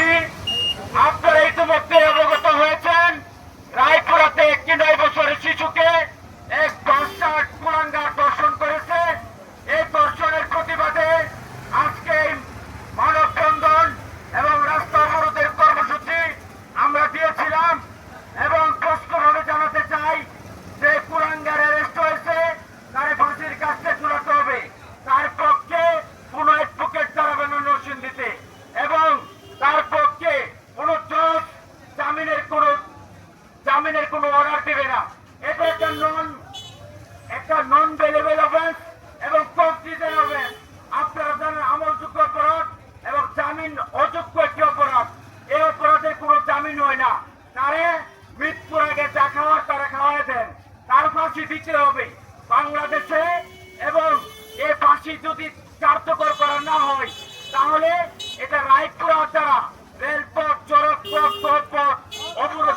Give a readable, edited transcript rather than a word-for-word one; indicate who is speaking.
Speaker 1: দেশবাসী, আপনারা ইতিমধ্যে অবগত হয়েছেন রায়পুরাতে একটি 9 বছরের শিশুকে এক বাস্টার্ড কুলাঙ্গার ধর্ষণ করেছে। এই ধর্ষণের প্রতিবাদে আজকে মানববন্ধন এবং রাস্তা অবরোধের কর্মসূচি আমরা দিয়েছিলাম এবং স্পষ্টভাবে জানাতে চাই যে কুলাঙ্গার অ্যারেস্ট হয়েছে, তার ফাঁসির কাছে ঝুলাতে হবে। তার পক্ষে কোন অ্যাডভোকেট দাঁড়াবে না নরসিংদীতে এবং তার পক্ষে কোন জজ জামিনের কোন অর্ডার দেবে না। এটা একটা নন বেলেবল অফেন্স এবং কনফিডেন্ট অফেন্স। আপনারা জানেন আমলযোগ্য অপরাধ এবং জামিন অযোগ্য একটি অপরাধ। এই অপরাধের কোনো জামিন হয় না। তারে মৃত্যুর আগে যা খাওয়ার তারা খাওয়াই দেন, তার ফাঁসি দিতে হবে বাংলাদেশে। এবং এই ফাঁসি যদি কার্যকর করা না হয় তাহলে এটা রায়পুরা দ্বারা রেলপথ, সড়কপথ, পথ অবরোধ